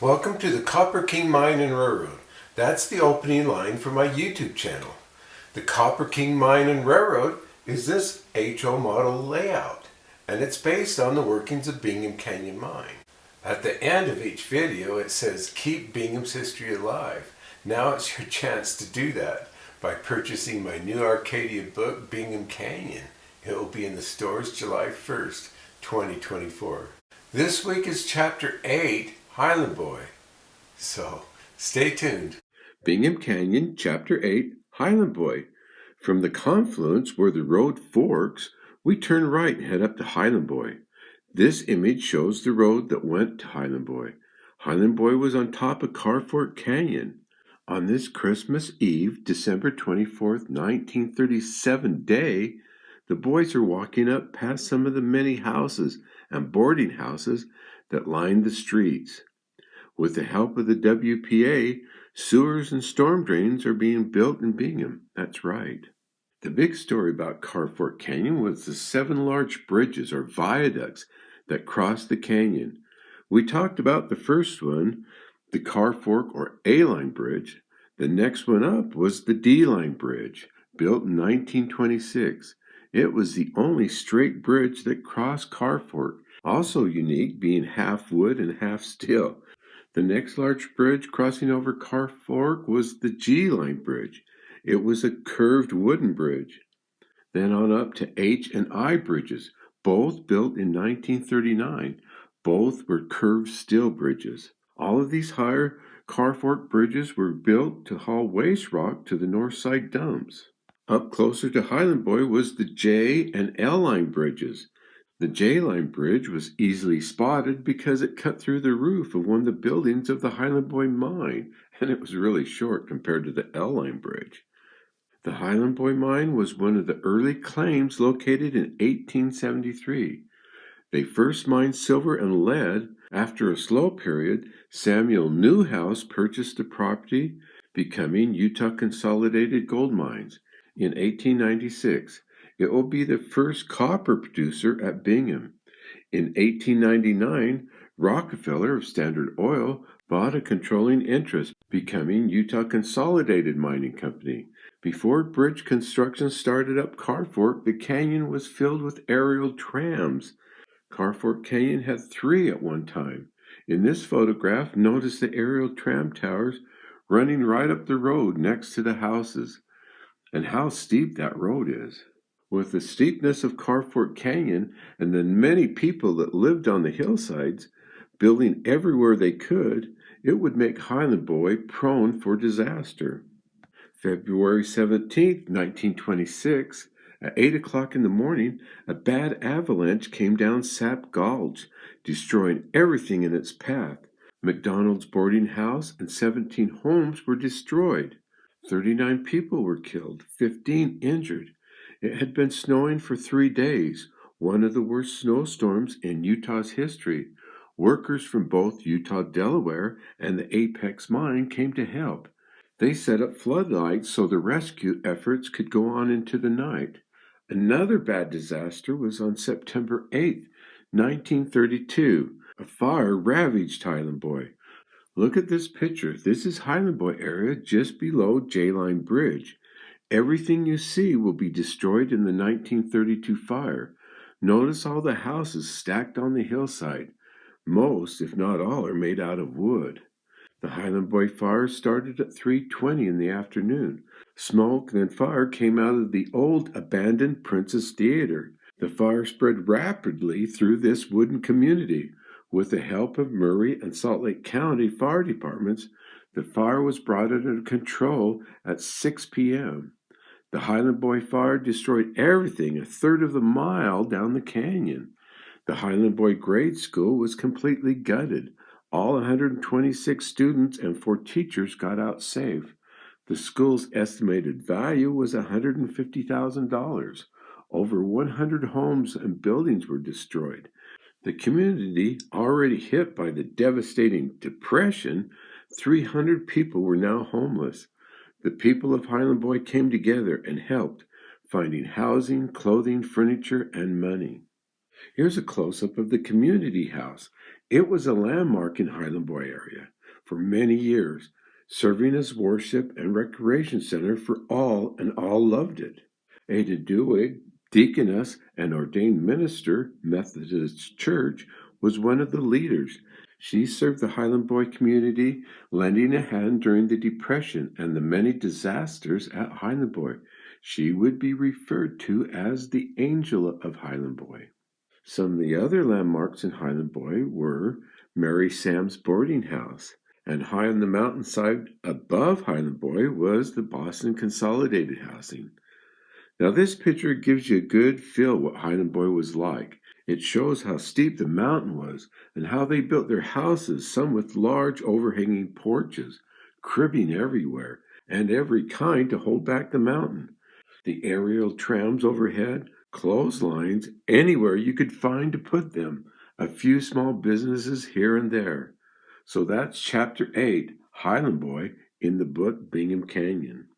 Welcome to the Copper King Mine and Railroad. That's the opening line for my YouTube channel. The Copper King Mine and Railroad is this HO model layout, and it's based on the workings of Bingham Canyon Mine. At the end of each video it says, "Keep Bingham's history alive." Now it's your chance to do that by purchasing my new Arcadia book, Bingham Canyon. It will be in the stores July 1st, 2024. This week is Chapter 8, Highland Boy. So, stay tuned. Bingham Canyon, Chapter 8, Highland Boy. From the confluence where the road forks, we turn right and head up to Highland Boy. This image shows the road that went to Highland Boy. Highland Boy was on top of Carfork Canyon. On this Christmas Eve, December 24th, 1937 day, the boys are walking up past some of the many houses and boarding houses that lined the streets. With the help of the WPA, sewers and storm drains are being built in Bingham. That's right. The big story about Carfork Canyon was the 7 large bridges or viaducts that crossed the canyon. We talked about the first one, the Carfork or A-line bridge. The next one up was the D-line bridge, built in 1926. It was the only straight bridge that crossed Carfork, also unique, being half wood and half steel. The next large bridge crossing over Carfork was the G-line bridge. It was a curved wooden bridge. Then on up to H and I bridges, both built in 1939. Both were curved steel bridges. All of these higher Carfork bridges were built to haul waste rock to the north side dumps. Up closer to Highland Boy was the J and L line bridges. The J-line bridge was easily spotted because it cut through the roof of one of the buildings of the Highland Boy mine, and it was really short compared to the L-line bridge. The Highland Boy mine was one of the early claims located in 1873. They first mined silver and lead. After a slow period, Samuel Newhouse purchased the property, becoming Utah Consolidated Gold Mines. In 1896, it will be the first copper producer at Bingham. In 1899, Rockefeller of Standard Oil bought a controlling interest, becoming Utah Consolidated Mining Company. Before bridge construction started up Carfork, the canyon was filled with aerial trams. Carfork Canyon had 3 at one time. In this photograph, notice the aerial tram towers running right up the road next to the houses. And how steep that road is. With the steepness of Carfork Canyon and the many people that lived on the hillsides, building everywhere they could, it would make Highland Boy prone for disaster. February 17, 1926, at 8 o'clock in the morning, a bad avalanche came down Sap Gulch, destroying everything in its path. McDonald's boarding house and 17 homes were destroyed. 39 people were killed, 15 injured. It had been snowing for 3 days, one of the worst snowstorms in Utah's history. Workers from both Utah Delaware and the Apex mine came to help. They set up floodlights so the rescue efforts could go on into the night. Another bad disaster was on September 8, 1932. A fire ravaged Highland Boy. Look at this picture. This is Highland Boy area just below J-Line Bridge. Everything you see will be destroyed in the 1932 fire. Notice all the houses stacked on the hillside. Most, if not all, are made out of wood. The Highland Boy fire started at 3:20 in the afternoon. Smoke and fire came out of the old abandoned Princess Theater. The fire spread rapidly through this wooden community. With the help of Murray and Salt Lake County fire departments, the fire was brought under control at 6 p.m. The Highland Boy fire destroyed everything a third of the mile down the canyon. The Highland Boy grade school was completely gutted. All 126 students and 4 teachers got out safe. The school's estimated value was $150,000. Over 100 homes and buildings were destroyed. The community, already hit by the devastating depression, 300 people were now homeless. The people of Highland Boy came together and helped, finding housing, clothing, furniture, and money. Here's a close-up of the community house. It was a landmark in Highland Boy area for many years, serving as worship and recreation center for all, and all loved it. Ada Duhigg, deaconess and ordained minister, Methodist Church, was one of the leaders. She served the Highland Boy community, lending a hand during the Depression and the many disasters at Highland Boy. She would be referred to as the Angel of Highland Boy. Some of the other landmarks in Highland Boy were Mary Sam's boarding house, and high on the mountainside above Highland Boy was the Boston Consolidated housing. Now this picture gives you a good feel what Highland Boy was like. It shows how steep the mountain was and how they built their houses, some with large overhanging porches, cribbing everywhere, and every kind to hold back the mountain. The aerial trams overhead, clotheslines anywhere you could find to put them, a few small businesses here and there. So that's Chapter 8, Highland Boy, in the book Bingham Canyon.